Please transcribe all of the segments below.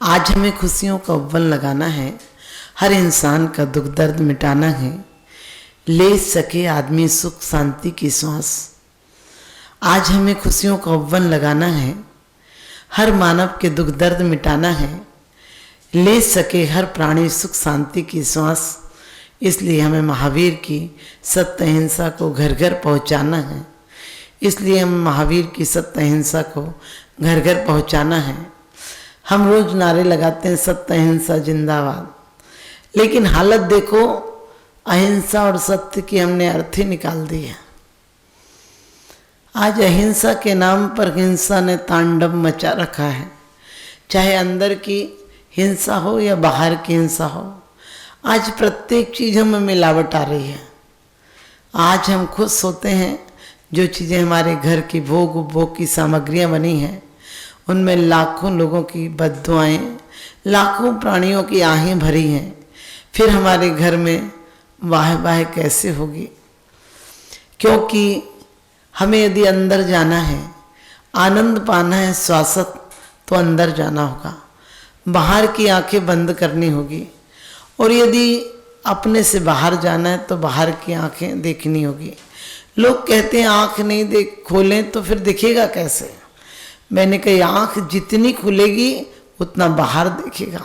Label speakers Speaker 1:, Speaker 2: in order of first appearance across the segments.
Speaker 1: आज हमें खुशियों का अव्वल लगाना है, हर इंसान का दुख दर्द मिटाना है, ले सके आदमी सुख शांति की श्वास। आज हमें खुशियों का अव्वल लगाना है, हर मानव के दुख दर्द मिटाना है, ले सके हर प्राणी सुख शांति की श्वास। इसलिए हमें महावीर की सत्य अहिंसा को घर घर पहुंचाना है। इसलिए हम महावीर की सत्य अहिंसा को घर घर पहुंचाना है। हम रोज नारे लगाते हैं सत्य अहिंसा जिंदाबाद, लेकिन हालत देखो, अहिंसा और सत्य की हमने अर्थ ही निकाल दी है। आज अहिंसा के नाम पर हिंसा ने तांडव मचा रखा है, चाहे अंदर की हिंसा हो या बाहर की हिंसा हो। आज प्रत्येक चीज़ों में मिलावट आ रही है। आज हम खुश होते हैं जो चीज़ें हमारे घर की भोग उपभोग की सामग्रियां बनी हैं, उनमें लाखों लोगों की बद्दुआएं, लाखों प्राणियों की आहें भरी हैं। फिर हमारे घर में वाह वाह कैसे होगी? क्योंकि हमें यदि अंदर जाना है, आनंद पाना है शाश्वत, तो अंदर जाना होगा, बाहर की आंखें बंद करनी होगी। और यदि अपने से बाहर जाना है तो बाहर की आंखें देखनी होगी। लोग कहते हैं आंख नहीं देख खोलें तो फिर दिखेगा कैसे? मैंने कही आंख जितनी खुलेगी उतना बाहर दिखेगा,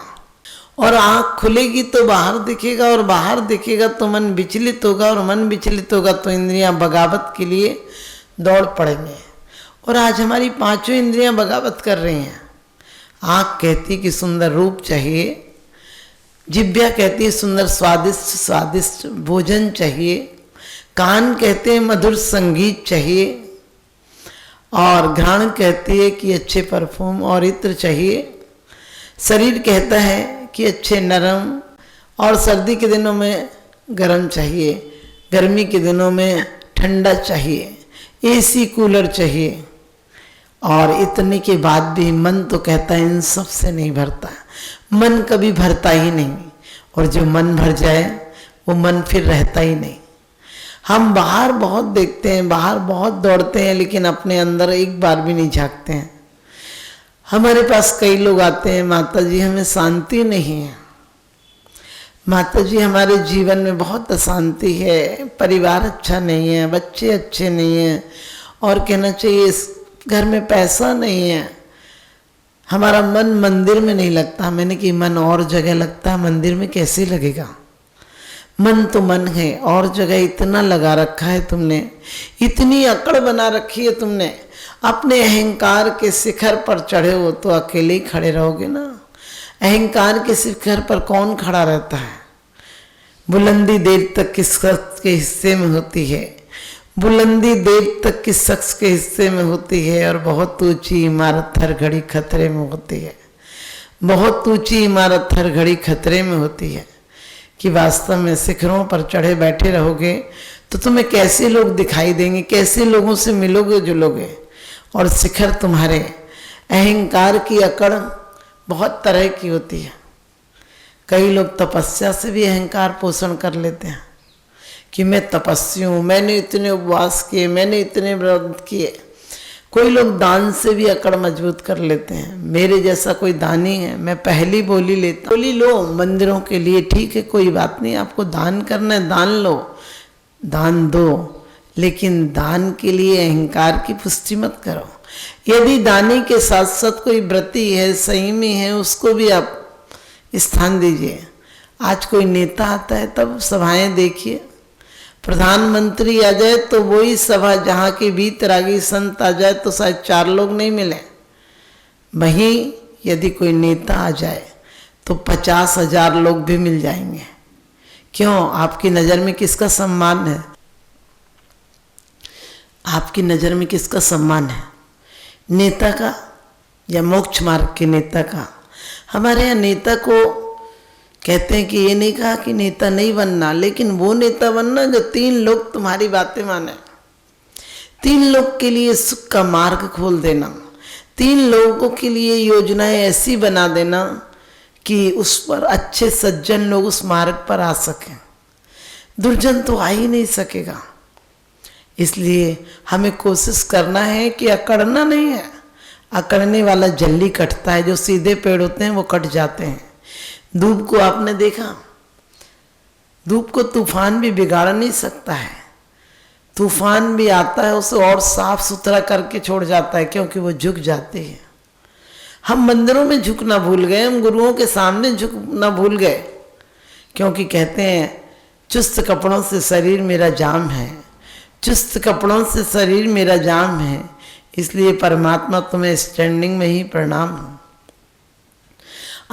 Speaker 1: और आंख खुलेगी तो बाहर दिखेगा, और बाहर दिखेगा तो मन विचलित होगा, और मन विचलित होगा तो इंद्रियां बगावत के लिए दौड़ पड़ेंगे। और आज हमारी पांचों इंद्रियां बगावत कर रही हैं। आंख कहती कि सुंदर रूप चाहिए, जिह्वा कहती है सुंदर स्वादिष्ट भोजन चाहिए, कान कहते हैं मधुर संगीत चाहिए, और घ्राण कहती है कि अच्छे परफ्यूम और इत्र चाहिए। शरीर कहता है कि अच्छे नरम, और सर्दी के दिनों में गर्म चाहिए, गर्मी के दिनों में ठंडा चाहिए, एसी कूलर चाहिए। और इतने के बाद भी मन तो कहता है इन सब से नहीं भरता। मन कभी भरता ही नहीं, और जो मन भर जाए वो मन फिर रहता ही नहीं। हम बाहर बहुत देखते हैं, बाहर बहुत दौड़ते हैं, लेकिन अपने अंदर एक बार भी नहीं झांकते हैं। हमारे पास कई लोग आते हैं, माता जी हमें शांति नहीं है, माता जी हमारे जीवन में बहुत अशांति है, परिवार अच्छा नहीं है, बच्चे अच्छे नहीं हैं, और कहना चाहिए इस घर में पैसा नहीं है, हमारा मन मंदिर में नहीं लगता। मैंने कि मन और जगह लगता है, मंदिर में कैसे लगेगा? मन तो मन है, और जगह इतना लगा रखा है तुमने, इतनी अकड़ बना रखी है तुमने। अपने अहंकार के शिखर पर चढ़े हो तो अकेले ही खड़े रहोगे ना। अहंकार के शिखर पर कौन खड़ा रहता है? बुलंदी देर तक किस शख्स के हिस्से में होती है, बुलंदी देर तक किस शख्स के हिस्से में होती है, और बहुत ऊंची इमारत हर घड़ी खतरे में होती है। बहुत ऊंची इमारत हर घड़ी खतरे में होती है कि वास्तव में शिखरों पर चढ़े बैठे रहोगे तो तुम्हें कैसे लोग दिखाई देंगे, कैसे लोगों से मिलोगे जुलोगे। और शिखर तुम्हारे अहंकार की अकड़ बहुत तरह की होती है। कई लोग तपस्या से भी अहंकार पोषण कर लेते हैं कि मैं तपस्वी हूँ, मैंने इतने उपवास किए, मैंने इतने व्रत किए। कोई लोग दान से भी अकड़ मजबूत कर लेते हैं, मेरे जैसा कोई दानी है, मैं पहली बोली लेता। बोली लो मंदिरों के लिए, ठीक है कोई बात नहीं, आपको दान करना है दान लो, दान दो, लेकिन दान के लिए अहंकार की पुष्टि मत करो। यदि दानी के साथ साथ कोई व्रती है, संयमी है, उसको भी आप स्थान दीजिए। आज कोई नेता आता है तब सभाएं देखिए, प्रधानमंत्री आ जाए तो वही सभा जहाँ के वीतरागी संत आ जाए तो शायद 4 लोग नहीं मिले। वहीं यदि कोई नेता आ जाए तो 50,000 लोग भी मिल जाएंगे। क्यों? आपकी नज़र में किसका सम्मान है? आपकी नज़र में किसका सम्मान है? नेता का या मोक्ष मार्ग के नेता का? हमारे यहाँ नेता को कहते हैं कि ये नहीं कहा कि नेता नहीं बनना, लेकिन वो नेता बनना जो 3 लोग तुम्हारी बातें माने, 3 लोग के लिए सुख का मार्ग खोल देना, 3 लोगों के लिए योजनाएं ऐसी बना देना कि उस पर अच्छे सज्जन लोग उस मार्ग पर आ सकें। दुर्जन तो आ ही नहीं सकेगा। इसलिए हमें कोशिश करना है कि अकड़ना नहीं है, अकड़ने वाला जल्दी कटता है, जो सीधे पेड़ होते हैं वो कट जाते हैं। धूप को आपने देखा, धूप को तूफान भी बिगाड़ नहीं सकता है। तूफान भी आता है उसे और साफ सुथरा करके छोड़ जाता है, क्योंकि वो झुक जाते हैं। हम मंदिरों में झुकना भूल गए, हम गुरुओं के सामने झुकना भूल गए, क्योंकि कहते हैं चुस्त कपड़ों से शरीर मेरा जाम है, चुस्त कपड़ों से शरीर मेरा जाम है, इसलिए परमात्मा तुम्हें स्टैंडिंग में ही प्रणाम हो।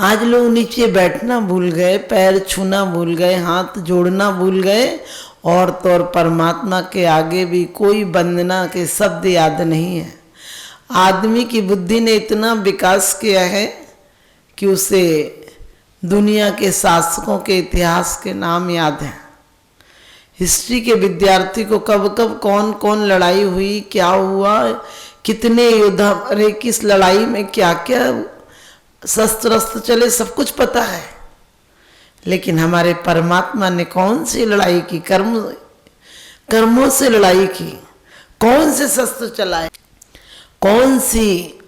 Speaker 1: आज लोग नीचे बैठना भूल गए, पैर छूना भूल गए, हाथ जोड़ना भूल गए, और तो और परमात्मा के आगे भी कोई वंदना के शब्द याद नहीं है। आदमी की बुद्धि ने इतना विकास किया है कि उसे दुनिया के शासकों के इतिहास के नाम याद हैं। हिस्ट्री के विद्यार्थी को कब कब कौन कौन लड़ाई हुई, क्या हुआ, कितने योद्धा मरे, किस लड़ाई में क्या क्या शस्त्र चले, सब कुछ पता है। लेकिन हमारे परमात्मा ने कौन सी लड़ाई की, कर्मों से लड़ाई की, कौन से शस्त्र चलाए, कौन सी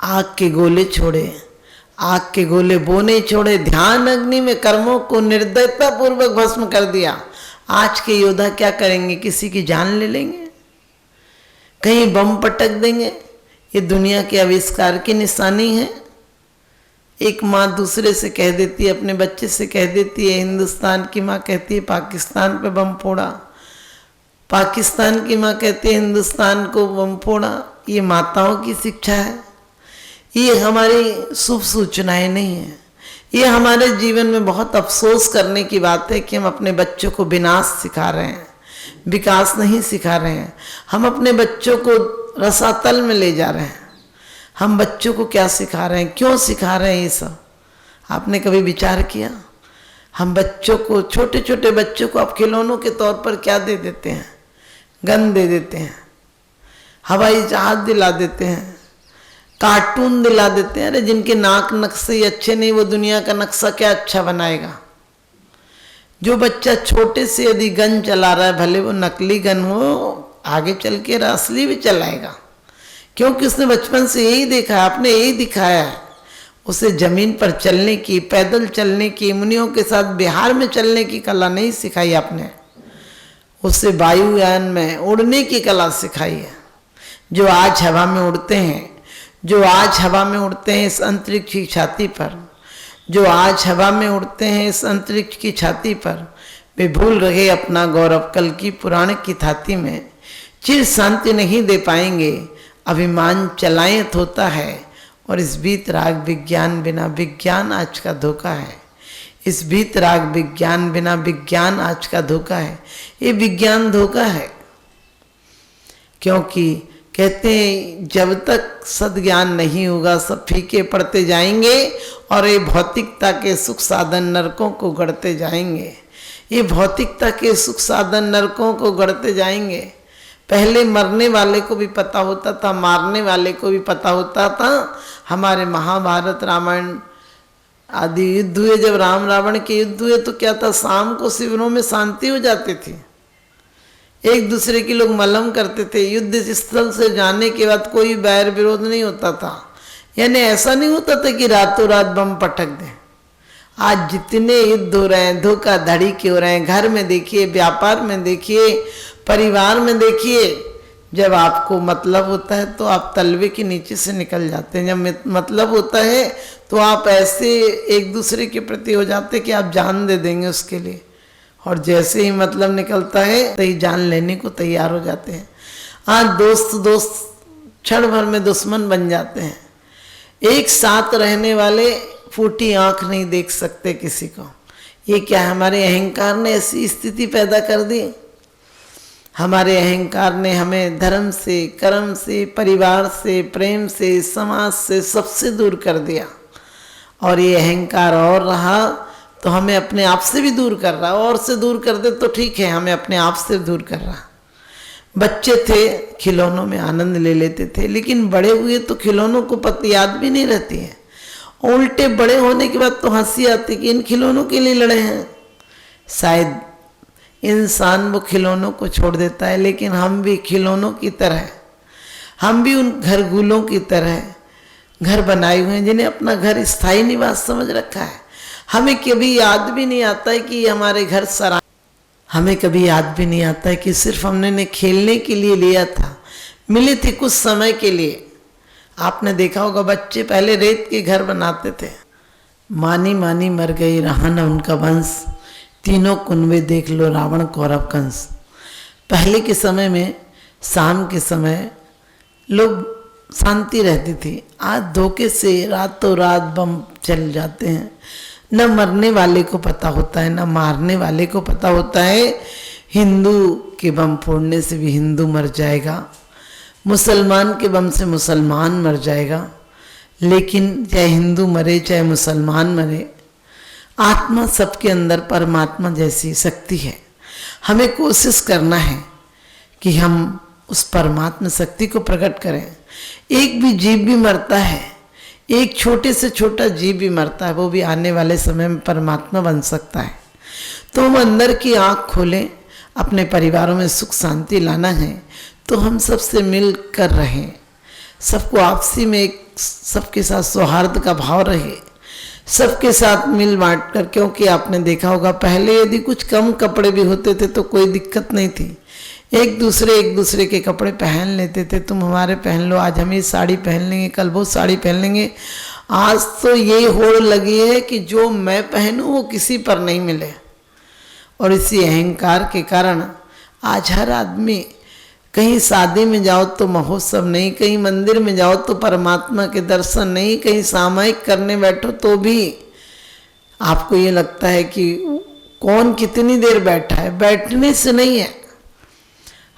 Speaker 1: आग के गोले छोड़े, आग के गोले वो नहीं छोड़े, ध्यान अग्नि में कर्मों को निर्दयता पूर्वक भस्म कर दिया। आज के योद्धा क्या करेंगे, किसी की जान ले लेंगे, कहीं बम पटक देंगे। ये दुनिया के आविष्कार की निशानी है। एक माँ दूसरे से कह देती है, अपने बच्चे से कह देती है, हिंदुस्तान की माँ कहती है पाकिस्तान पे बम फोड़ा, पाकिस्तान की माँ कहती है हिंदुस्तान को बम फोड़ा। ये माताओं की शिक्षा है, ये हमारी शुभ सूचनाएं नहीं है। ये हमारे जीवन में बहुत अफसोस करने की बात है कि हम अपने बच्चों को विनाश सिखा रहे हैं, विकास नहीं सिखा रहे हैं। हम अपने बच्चों को रसातल में ले जा रहे हैं। हम बच्चों को क्या सिखा रहे हैं, क्यों सिखा रहे हैं ये सब, आपने कभी विचार किया? हम बच्चों को, छोटे छोटे बच्चों को आप खिलौनों के तौर पर क्या दे देते हैं? गन दे देते हैं, हवाई जहाज दिला देते हैं, कार्टून दिला देते हैं। अरे जिनके नाक नक्शे ही अच्छे नहीं, वो दुनिया का नक्शा क्या अच्छा बनाएगा? जो बच्चा छोटे से यदि गन चला रहा है, भले वो नकली गन हो, आगे चल के असली भी चलाएगा, क्योंकि उसने बचपन से यही देखा है, आपने यही दिखाया है। उसे जमीन पर चलने की, पैदल चलने की, मुनियों के साथ बिहार में चलने की कला नहीं सिखाई आपने, उसे वायुयान में उड़ने की कला सिखाई है। जो आज हवा में उड़ते हैं, जो आज हवा में उड़ते हैं इस अंतरिक्ष की छाती पर, जो आज हवा में उड़ते हैं इस अंतरिक्ष की छाती पर, वे भूल रहे अपना गौरव कल की पुराण की थाती में। चिर शांति नहीं दे पाएंगे, अभिमान चलायत होता है, और इस बीत राग विज्ञान बिना विज्ञान आज का धोखा है। इस बीत राग विज्ञान बिना विज्ञान आज का धोखा है। ये विज्ञान धोखा है, क्योंकि कहते हैं जब तक सद्ज्ञान नहीं होगा सब फीके पड़ते जाएंगे, और ये भौतिकता के सुख साधन नरकों को गढ़ते जाएंगे। ये भौतिकता के सुख साधन नरकों को गढ़ते जाएंगे। पहले मरने वाले को भी पता होता था, मारने वाले को भी पता होता था। हमारे महाभारत रामायण आदि युद्ध हुए, जब राम रावण के युद्ध हुए तो क्या था, शाम को शिविरों में शांति हो जाती थी, एक दूसरे की लोग मलम करते थे। युद्ध स्थल से जाने के बाद कोई बैर विरोध नहीं होता था, यानी ऐसा नहीं होता था कि रातों रात बम पटक दें। आज जितने युद्ध हो रहे हैं, धोखाधड़ी के हो रहे हैं, घर में देखिए, व्यापार में देखिए, परिवार में देखिए। जब आपको मतलब होता है तो आप तलवे के नीचे से निकल जाते हैं, जब मतलब होता है तो आप ऐसे एक दूसरे के प्रति हो जाते हैं कि आप जान दे देंगे उसके लिए, और जैसे ही मतलब निकलता है तो ही जान लेने को तैयार हो जाते हैं। आज दोस्त क्षण भर में दुश्मन बन जाते हैं। एक साथ रहने वाले फूटी आंख नहीं देख सकते किसी को। ये क्या, हमारे अहंकार ने ऐसी स्थिति पैदा कर दी। हमारे अहंकार ने हमें धर्म से, कर्म से, परिवार से, प्रेम से, समाज से, सबसे दूर कर दिया। और ये अहंकार और रहा तो हमें अपने आप से भी दूर कर रहा। और से दूर कर दे तो ठीक है, हमें अपने आप से दूर कर रहा। बच्चे थे खिलौनों में आनंद ले लेते थे, लेकिन बड़े हुए तो खिलौनों को पति याद भी नहीं रहती है। उल्टे बड़े होने के बाद तो हंसी आती कि इन खिलौनों के लिए लड़े हैं। शायद इंसान वो खिलौनों को छोड़ देता है, लेकिन हम भी खिलौनों की तरह, हम भी उन घरगुलों की तरह घर बनाए हुए हैं, जिन्हें अपना घर स्थायी निवास समझ रखा है। हमें कभी याद भी नहीं आता है कि हमारे घर सराय, हमें कभी याद भी नहीं आता है कि सिर्फ हमने खेलने के लिए लिया था, मिले थे कुछ समय के लिए। आपने देखा होगा बच्चे पहले रेत के घर बनाते थे। मानी मानी मर गई रहा न उनका वंश, तीनों कुनबे देख लो रावण कौरव कंस। पहले के समय में शाम के समय लोग शांति रहती थी। आज धोखे से रातों रात बम चल जाते हैं। न मरने वाले को पता होता है, न मारने वाले को पता होता है। हिंदू के बम फोड़ने से भी हिंदू मर जाएगा, मुसलमान के बम से मुसलमान मर जाएगा। लेकिन चाहे हिंदू मरे चाहे मुसलमान मरे, आत्मा सबके अंदर परमात्मा जैसी शक्ति है। हमें कोशिश करना है कि हम उस परमात्मा शक्ति को प्रकट करें। एक भी जीव भी मरता है, एक छोटे से छोटा जीव भी मरता है, वो भी आने वाले समय में परमात्मा बन सकता है। तो हम अंदर की आँख खोलें, अपने परिवारों में सुख शांति लाना है तो हम सबसे मिल कर रहें, सबको आपसी में एक सबके साथ सौहार्द का भाव रहे, सबके साथ मिल बांट कर। क्योंकि आपने देखा होगा पहले यदि कुछ कम कपड़े भी होते थे तो कोई दिक्कत नहीं थी, एक दूसरे के कपड़े पहन लेते थे। तुम हमारे पहन लो, आज हम ये साड़ी पहन लेंगे, कल वो साड़ी पहन लेंगे। आज तो ये होड़ लगी है कि जो मैं पहनूं वो किसी पर नहीं मिले, और इसी अहंकार के कारण आज हर आदमी, कहीं शादी में जाओ तो महोत्सव नहीं, कहीं मंदिर में जाओ तो परमात्मा के दर्शन नहीं, कहीं सामायिक करने बैठो तो भी आपको ये लगता है कि कौन कितनी देर बैठा है। बैठने से नहीं है,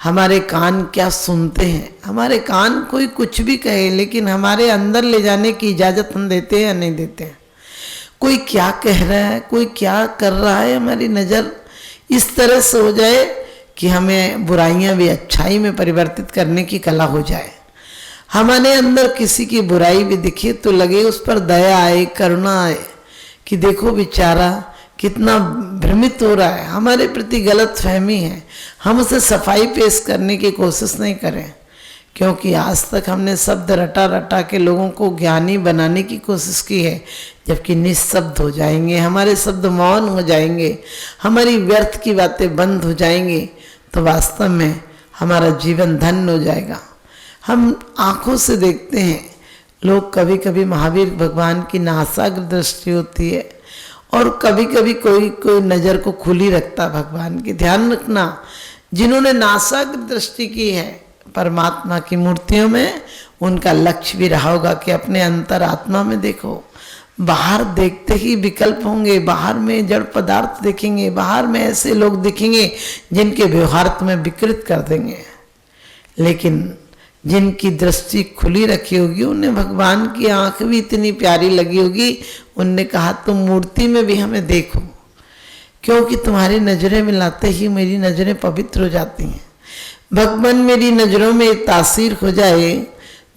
Speaker 1: हमारे कान क्या सुनते हैं। हमारे कान कोई कुछ भी कहे, लेकिन हमारे अंदर ले जाने की इजाज़त हम देते हैं या नहीं देते हैं। कोई क्या कह रहा है, कोई क्या कर रहा है, हमारी नज़र इस तरह से हो जाए कि हमें बुराइयां भी अच्छाई में परिवर्तित करने की कला हो जाए। हमारे अंदर किसी की बुराई भी दिखे तो लगे उस पर दया आए, करुणा आए कि देखो बेचारा कितना भ्रमित हो रहा है, हमारे प्रति गलत फहमी है। हम उसे सफाई पेश करने की कोशिश नहीं करें, क्योंकि आज तक हमने शब्द रटा रटा के लोगों को ज्ञानी बनाने की कोशिश की है। जबकि निःशब्द हो जाएंगे, हमारे शब्द मौन हो जाएंगे, हमारी व्यर्थ की बातें बंद हो जाएंगी, तो वास्तव में हमारा जीवन धन्य हो जाएगा। हम आँखों से देखते हैं, लोग कभी कभी महावीर भगवान की नासाग्र दृष्टि होती है, और कभी कभी कोई कोई नज़र को खुली रखता भगवान की। ध्यान रखना, जिन्होंने नासाग्र दृष्टि की है परमात्मा की मूर्तियों में, उनका लक्ष्य भी रहा होगा कि अपने अंतरात्मा में देखो। बाहर देखते ही विकल्प होंगे, बाहर में जड़ पदार्थ देखेंगे, बाहर में ऐसे लोग दिखेंगे जिनके व्यवहार तुम्हें विकृत कर देंगे। लेकिन जिनकी दृष्टि खुली रखी होगी, उन्हें भगवान की आंख भी इतनी प्यारी लगी होगी, उनने कहा तुम मूर्ति में भी हमें देखो, क्योंकि तुम्हारी नजरें मिलाते ही मेरी नजरें पवित्र हो जाती हैं। भगवान मेरी नजरों में तासीर हो जाए,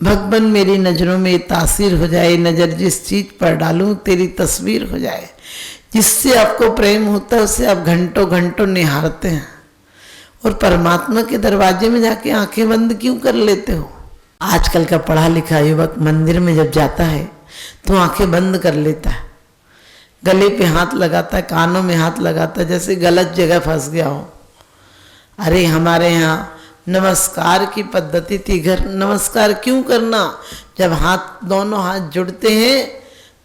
Speaker 1: भगवान मेरी नज़रों में तासीर हो जाए, नज़र जिस चीज़ पर डालूं तेरी तस्वीर हो जाए। जिससे आपको प्रेम होता है उसे आप घंटों घंटों निहारते हैं, और परमात्मा के दरवाजे में जाके आंखें बंद क्यों कर लेते हो। आजकल का पढ़ा लिखा युवक मंदिर में जब जाता है तो आंखें बंद कर लेता है, गले पे हाथ लगाता है, कानों में हाथ लगाता है, जैसे गलत जगह फंस गया हो। अरे हमारे यहाँ नमस्कार की पद्धति थी, घर नमस्कार क्यों करना। जब हाथ दोनों हाथ जुड़ते हैं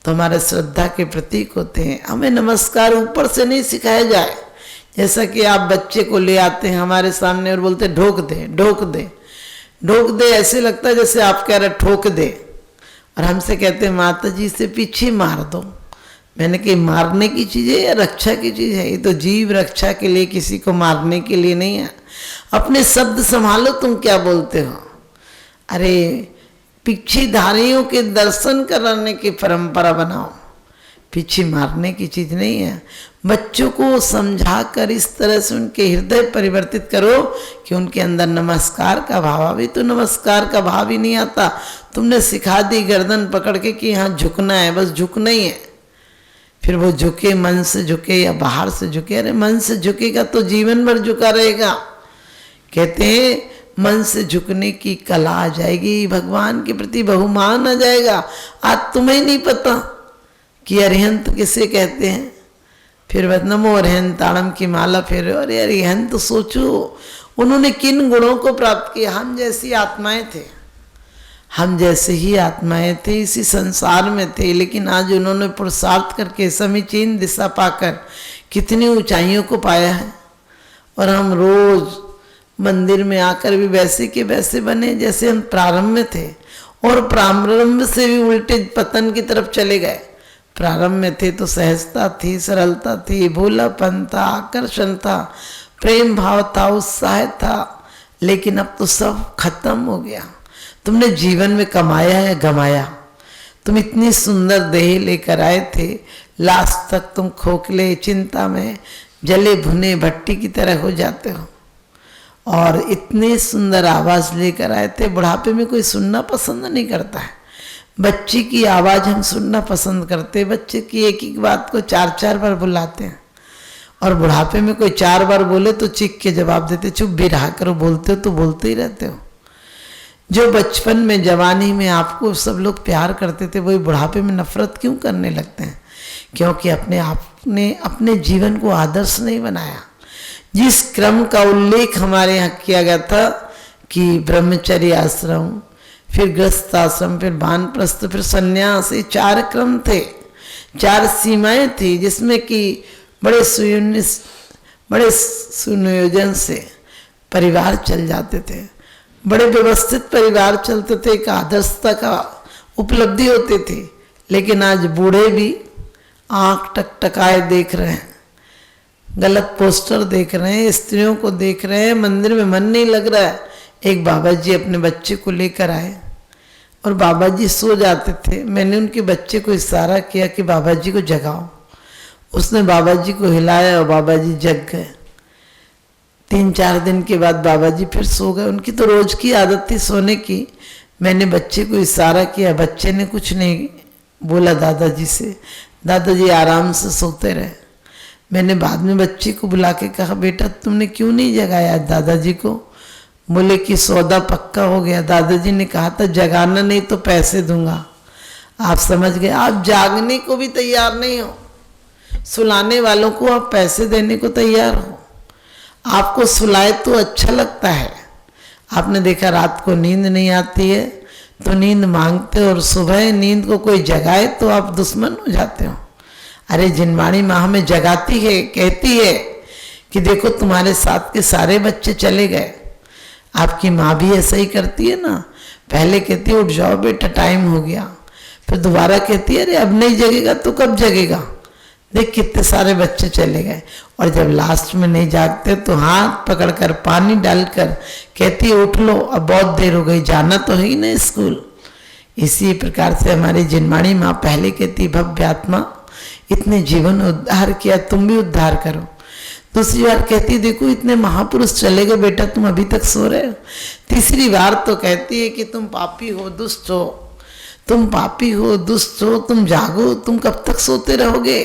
Speaker 1: तो हमारे श्रद्धा के प्रतीक होते हैं। हमें नमस्कार ऊपर से नहीं सिखाया जाए, जैसा कि आप बच्चे को ले आते हैं हमारे सामने और बोलते ढोक दे ढोक दे ढोक दे, ऐसे लगता है जैसे आप कह रहे ठोक दे, और हमसे कहते हैं माता जी से पीछे मार दो। मैंने कही मारने की चीज़ है या रक्षा की चीज़ है? ये तो जीव रक्षा के लिए, किसी को मारने के लिए नहीं है। अपने शब्द संभालो, तुम क्या बोलते हो। अरे पीछेधारियों के दर्शन कराने की परंपरा बनाओ, पीछे मारने की चीज़ नहीं है। बच्चों को समझा कर इस तरह से उनके हृदय परिवर्तित करो कि उनके अंदर नमस्कार का भाव। अभी तो नमस्कार का भाव ही नहीं आता, तुमने सिखा दी गर्दन पकड़ के कि यहाँ झुकना है, बस झुकना ही है। फिर वो झुके, मन से झुके या बाहर से झुके। अरे मन से झुकेगा तो जीवन भर झुका रहेगा। कहते हैं मन से झुकने की कला आ जाएगी, भगवान के प्रति बहुमान आ जाएगा। आज तुम्हें नहीं पता कि अरिहंत किसे कहते हैं। फिर नमो अरिहंताणम की माला फिर, अरे अरिहंत सोचो उन्होंने किन गुणों को प्राप्त किया। हम जैसी आत्माएं थे, हम जैसे ही आत्माएं थे, इसी संसार में थे, लेकिन आज उन्होंने पुरुषार्थ करके समीचीन दिशा पाकर कितनी ऊंचाइयों को पाया है। और हम रोज मंदिर में आकर भी वैसे के वैसे बने जैसे हम प्रारंभ में थे, और प्रारंभ से भी उल्टे पतन की तरफ चले गए। प्रारंभ में थे तो सहजता थी, सरलता थी, भोलापन था, आकर्षण था, प्रेम भाव था, उत्साह था, लेकिन अब तो सब खत्म हो गया। तुमने जीवन में कमाया है गमाया। तुम इतनी सुंदर देह लेकर आए थे, लास्ट तक तुम खोखले चिंता में जले भुने भट्टी की तरह हो जाते हो। और इतने सुंदर आवाज लेकर आए थे, बुढ़ापे में कोई सुनना पसंद नहीं करता है। बच्चे की आवाज हम सुनना पसंद करते, बच्चे की एक एक बात को 4-4 बार बुलाते हैं। और बुढ़ापे में कोई 4 बार बोले तो चीख के जवाब देते, चुप भी रहा करो, बोलते हो तो बोलते ही रहते हो। जो बचपन में जवानी में आपको सब लोग प्यार करते थे, वही बुढ़ापे में नफरत क्यों करने लगते हैं? क्योंकि अपने आप ने अपने जीवन को आदर्श नहीं बनाया। जिस क्रम का उल्लेख हमारे यहाँ किया गया था कि ब्रह्मचर्य आश्रम, फिर गृहस्थ आश्रम, फिर वानप्रस्थ, फिर संन्यास, ये 4 क्रम थे, 4 सीमाएं थी, जिसमें कि बड़े सुनियोजन से परिवार चल जाते थे, बड़े व्यवस्थित परिवार चलते थे, एक आदर्शता का उपलब्धि होती थी। लेकिन आज बूढ़े भी आंख टकटकाए देख रहे हैं, गलत पोस्टर देख रहे हैं, स्त्रियों को देख रहे हैं, मंदिर में मन नहीं लग रहा है। एक बाबा जी अपने बच्चे को लेकर आए और बाबा जी सो जाते थे। मैंने उनके बच्चे को इशारा किया कि बाबा जी को जगाओ। उसने बाबा जी को हिलाया और बाबा जी जग गए। 3-4 दिन के बाद बाबा जी फिर सो गए। उनकी तो रोज की आदत थी सोने की। मैंने बच्चे को इशारा किया, बच्चे ने कुछ नहीं बोला दादाजी से, दादाजी आराम से सोते रहे। मैंने बाद में बच्चे को बुला के कहा, बेटा तुमने क्यों नहीं जगाया दादाजी को? बोले कि सौदा पक्का हो गया। दादाजी ने कहा था जगाना नहीं तो पैसे दूंगा। आप समझ गए, आप जागने को भी तैयार नहीं हो, सुलाने वालों को आप पैसे देने को तैयार हो। आपको सुलाए तो अच्छा लगता है। आपने देखा रात को नींद नहीं आती है तो नींद मांगते हो, और सुबह नींद को कोई जगाए तो आप दुश्मन हो जाते हो। अरे जिनवाणी माँ हमें जगाती है, कहती है कि देखो तुम्हारे साथ के सारे बच्चे चले गए। आपकी माँ भी ऐसा ही करती है ना, पहले कहती है उठ जाओ बेटा टाइम हो गया, फिर दोबारा कहती है अरे अब नहीं जगेगा तो कब जगेगा, देख कितने सारे बच्चे चले गए। और जब लास्ट में नहीं जागते तो हाथ पकड़कर पानी डालकर कहती है उठ लो, अब बहुत देर हो गई, जाना तो है ही ना स्कूल। इसी प्रकार से हमारी जिनवाणी माँ पहले कहती भव्य आत्मा इतने जीवन उद्धार किया, तुम भी उद्धार करो। दूसरी बार कहती देखो इतने महापुरुष चले गए बेटा, तुम अभी तक सो रहे हो। तीसरी बार तो कहती है कि तुम पापी हो, दुष्ट हो, तुम पापी हो, दुष्ट हो, तुम जागो, तुम कब तक सोते रहोगे।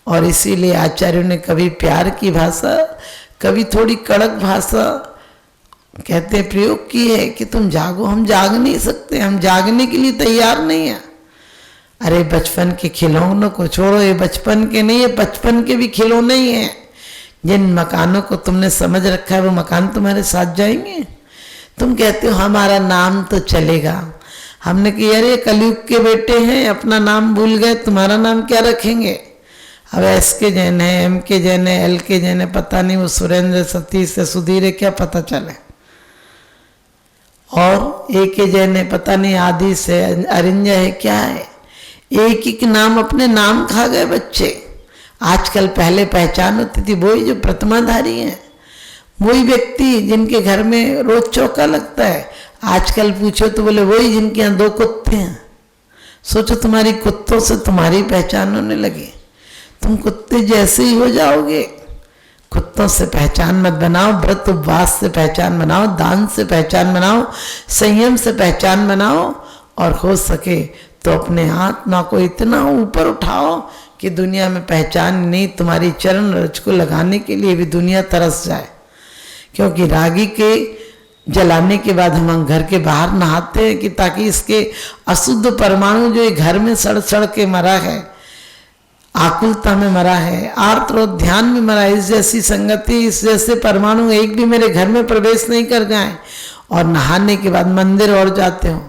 Speaker 1: और इसीलिए आचार्यों ने कभी प्यार की भाषा, कभी थोड़ी कड़क भाषा कहते प्रयोग की है कि तुम जागो। हम जाग नहीं सकते, हम जागने के लिए तैयार नहीं है। अरे बचपन के खिलौनों को छोड़ो, ये बचपन के नहीं है, बचपन के भी खिलौने ही हैं। जिन मकानों को तुमने समझ रखा है वो मकान तुम्हारे साथ जाएंगे। तुम कहते हो हमारा नाम तो चलेगा। हमने कहा अरे कलयुग के बेटे हैं, अपना नाम भूल गए, तुम्हारा नाम क्या रखेंगे। अब एस के जैन है, एम के जैन है, एल के जैन है, पता नहीं वो सुरेंद्र सतीश से सुधीर है, क्या पता चले। और ए के जैन है, पता नहीं आदि से अरिंजा है, क्या है। एक एक नाम अपने नाम खा गए बच्चे। आजकल पहले पहचान होती थी वही जो प्रतिमाधारी हैं, वही व्यक्ति जिनके घर में रोज चौका लगता है। आजकल पूछो तो बोले वही जिनके यहाँ 2 कुत्ते हैं। सोचो तुम्हारी कुत्तों से तुम्हारी पहचान होने लगी, तुम कुत्ते जैसे ही हो जाओगे। कुत्तों से पहचान मत बनाओ, व्रत उपवास से पहचान बनाओ, दान से पहचान बनाओ, संयम से पहचान बनाओ, और हो सके तो अपने आत्मा को इतना ऊपर उठाओ कि दुनिया में पहचान नहीं, तुम्हारी चरण रज को लगाने के लिए भी दुनिया तरस जाए। क्योंकि रागी के जलाने के बाद हम घर के बाहर नहाते हैं कि ताकि इसके अशुद्ध परमाणु जो ये घर में सड़ सड़ के मरा है, आकुलता में मरा है, आर्त ध्यान में मरा है, इस जैसी संगति, इस जैसे परमाणु एक भी मेरे घर में प्रवेश नहीं कर जाए। और नहाने के बाद मंदिर और जाते हो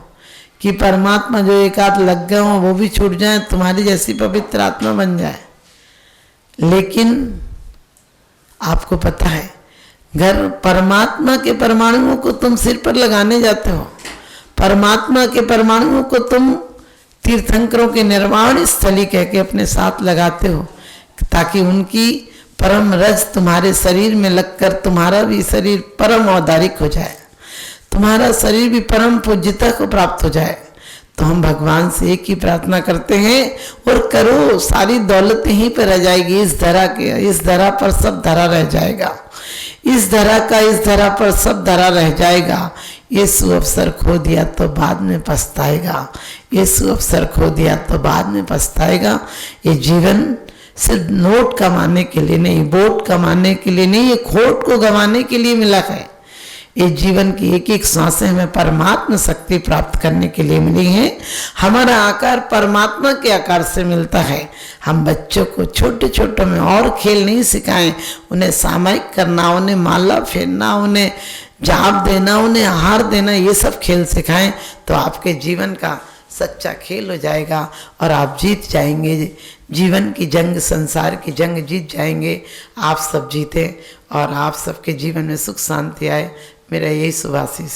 Speaker 1: कि परमात्मा जो एक आध लग गए हो वो भी छूट जाए, तुम्हारी जैसी पवित्र आत्मा बन जाए। लेकिन आपको पता है, घर परमात्मा के परमाणुओं को तुम सिर पर लगाने जाते हो, परमात्मा के परमाणुओं को तुम तीर्थंकरों के निर्वाण स्थली कह के अपने साथ लगाते हो, ताकि उनकी परम रज तुम्हारे शरीर में लगकर तुम्हारा भी शरीर परम औदारिक हो जाए, तुम्हारा शरीर भी परम पूज्यता को प्राप्त हो जाए। तो हम भगवान से एक ही प्रार्थना करते हैं, और करो, सारी दौलत यहीं पर रह जाएगी, इस धरा पर सब धरा रह जाएगा, इस धरा का इस धरा पर सब धरा रह जाएगा। ये सुअवसर खो दिया तो बाद में पछताएगा, ये सुअवसर खो दिया तो बाद में पछताएगा। ये जीवन सिर्फ नोट कमाने के लिए नहीं, वोट कमाने के लिए नहीं, ये खोट को गंवाने के लिए मिला है। ये जीवन की एक एक सांसें हमें परमात्मा शक्ति प्राप्त करने के लिए मिली है। हमारा आकार परमात्मा के आकार से मिलता है। हम बच्चों को छोटे छोटे में और खेल नहीं सिखाएं, उन्हें सामायिक करना, उन्हें माला फेरना, उन्हें जाप देना, उन्हें आहार देना, ये सब खेल सिखाएं, तो आपके जीवन का सच्चा खेल हो जाएगा और आप जीत जाएंगे। जीवन की जंग, संसार की जंग जीत जाएंगे। आप सब जीते और आप सबके जीवन में सुख शांति आए, मेरा यही शुभ आशीष।